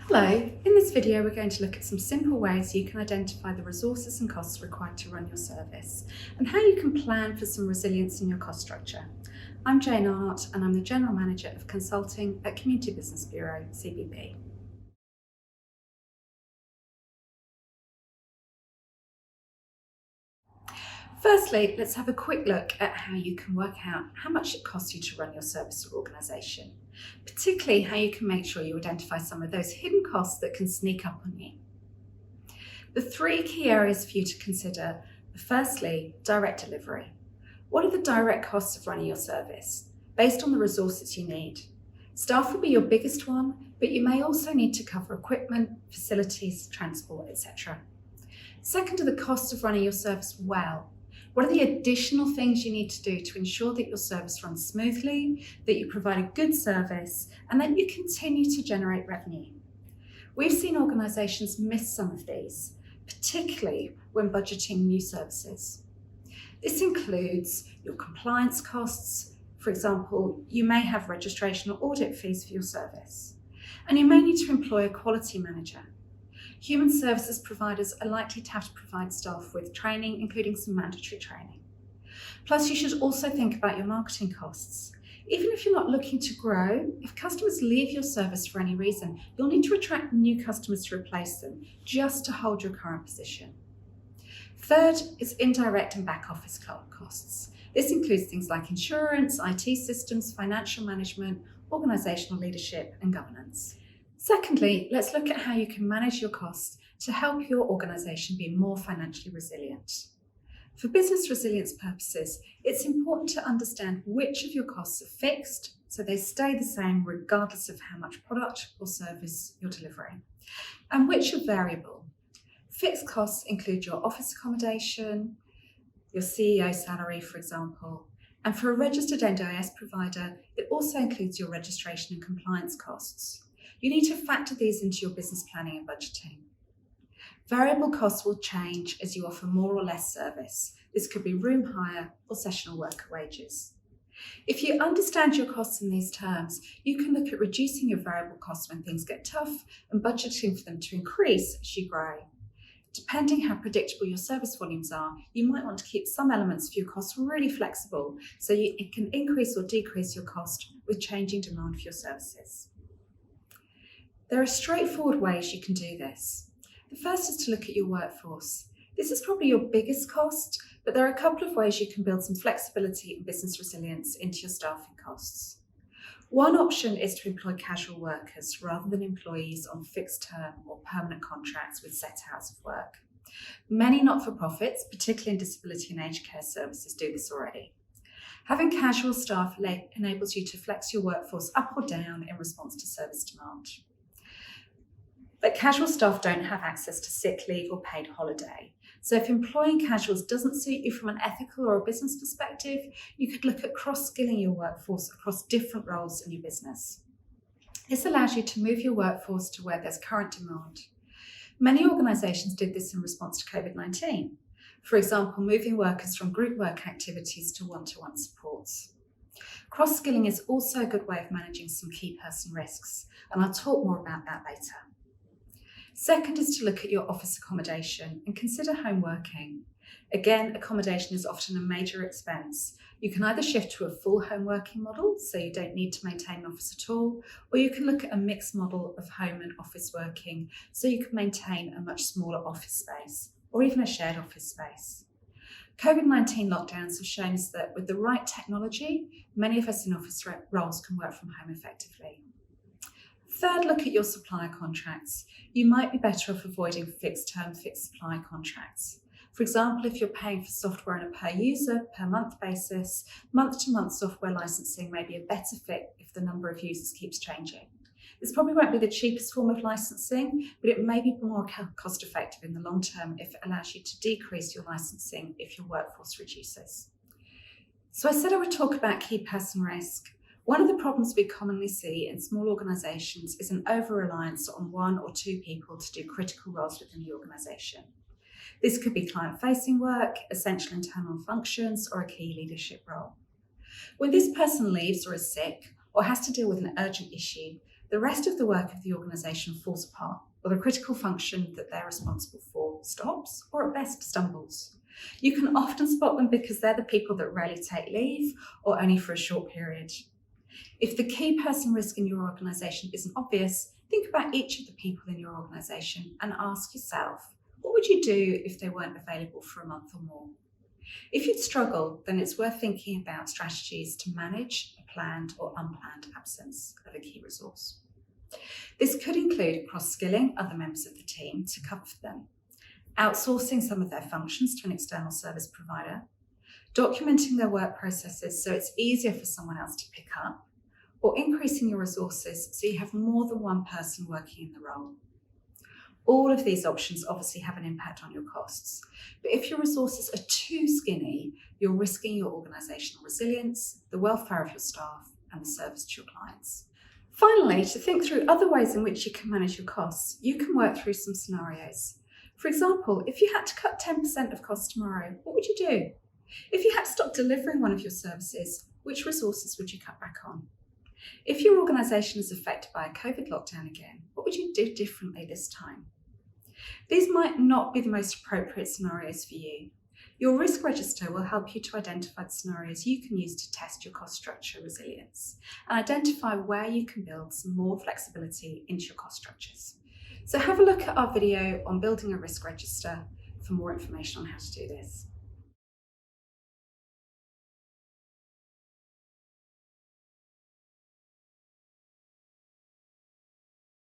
Hello, in this video we're going to look at some simple ways you can identify the resources and costs required to run your service and how you can plan for some resilience in your cost structure. I'm Jane Arnott and I'm the General Manager of Consulting at Community Business Bureau, CBB. Firstly, let's have a quick look at how you can work out how much it costs you to run your service or organisation, particularly how you can make sure you identify some of those hidden costs that can sneak up on you. The three key areas for you to consider are firstly, direct delivery. What are the direct costs of running your service based on the resources you need? Staff will be your biggest one, but you may also need to cover equipment, facilities, transport, etc. Second are the costs of running your service well. What are the additional things you need to do to ensure that your service runs smoothly, that you provide a good service, and that you continue to generate revenue? We've seen organisations miss some of these, particularly when budgeting new services. This includes your compliance costs. For example, you may have registration or audit fees for your service, and you may need to employ a quality manager. Human services providers are likely to have to provide staff with training, including some mandatory training. Plus, you should also think about your marketing costs. Even if you're not looking to grow, if customers leave your service for any reason, you'll need to attract new customers to replace them just to hold your current position. Third is indirect and back office costs. This includes things like insurance, IT systems, financial management, organisational leadership and governance. Secondly, let's look at how you can manage your costs to help your organisation be more financially resilient. For business resilience purposes, it's important to understand which of your costs are fixed, so they stay the same regardless of how much product or service you're delivering, and which are variable. Fixed costs include your office accommodation, your CEO salary, for example, and for a registered NDIS provider, it also includes your registration and compliance costs. You need to factor these into your business planning and budgeting. Variable costs will change as you offer more or less service. This could be room hire or sessional worker wages. If you understand your costs in these terms, you can look at reducing your variable costs when things get tough and budgeting for them to increase as you grow. Depending how predictable your service volumes are, you might want to keep some elements of your costs really flexible so it can increase or decrease your cost with changing demand for your services. There are straightforward ways you can do this. The first is to look at your workforce. This is probably your biggest cost, but there are a couple of ways you can build some flexibility and business resilience into your staffing costs. One option is to employ casual workers rather than employees on fixed term or permanent contracts with set hours of work. Many not-for-profits, particularly in disability and aged care services, do this already. Having casual staff enables you to flex your workforce up or down in response to service demand. But casual staff don't have access to sick leave or paid holiday. So if employing casuals doesn't suit you from an ethical or a business perspective, you could look at cross-skilling your workforce across different roles in your business. This allows you to move your workforce to where there's current demand. Many organisations did this in response to COVID-19. For example, moving workers from group work activities to one-to-one supports. Cross-skilling is also a good way of managing some key person risks, and I'll talk more about that later. Second is to look at your office accommodation and consider home working. Again, accommodation is often a major expense. You can either shift to a full home working model, so you don't need to maintain an office at all, or you can look at a mixed model of home and office working, so you can maintain a much smaller office space, or even a shared office space. COVID-19 lockdowns have shown us that with the right technology, many of us in office roles can work from home effectively. Third, look at your supplier contracts. You might be better off avoiding fixed-term, fixed-supply contracts. For example, if you're paying for software on a per-user, per-month basis, month-to-month software licensing may be a better fit if the number of users keeps changing. This probably won't be the cheapest form of licensing, but it may be more cost-effective in the long term if it allows you to decrease your licensing if your workforce reduces. So I said I would talk about key person risk. One of the problems we commonly see in small organisations is an over-reliance on one or two people to do critical roles within the organisation. This could be client-facing work, essential internal functions, or a key leadership role. When this person leaves or is sick, or has to deal with an urgent issue, the rest of the work of the organisation falls apart, or the critical function that they're responsible for stops, or at best stumbles. You can often spot them because they're the people that rarely take leave or only for a short period. If the key person risk in your organisation isn't obvious, think about each of the people in your organisation and ask yourself, what would you do if they weren't available for a month or more? If you'd struggle, then it's worth thinking about strategies to manage a planned or unplanned absence of a key resource. This could include cross-skilling other members of the team to cover for them, outsourcing some of their functions to an external service provider, documenting their work processes so it's easier for someone else to pick up, or increasing your resources so you have more than one person working in the role. All of these options obviously have an impact on your costs, but if your resources are too skinny, you're risking your organisational resilience, the welfare of your staff, and the service to your clients. Finally, to think through other ways in which you can manage your costs, you can work through some scenarios. For example, if you had to cut 10% of costs tomorrow, what would you do? If you had to stop delivering one of your services, which resources would you cut back on? If your organisation is affected by a COVID lockdown again, what would you do differently this time? These might not be the most appropriate scenarios for you. Your risk register will help you to identify the scenarios you can use to test your cost structure resilience and identify where you can build some more flexibility into your cost structures. So have a look at our video on building a risk register for more information on how to do this.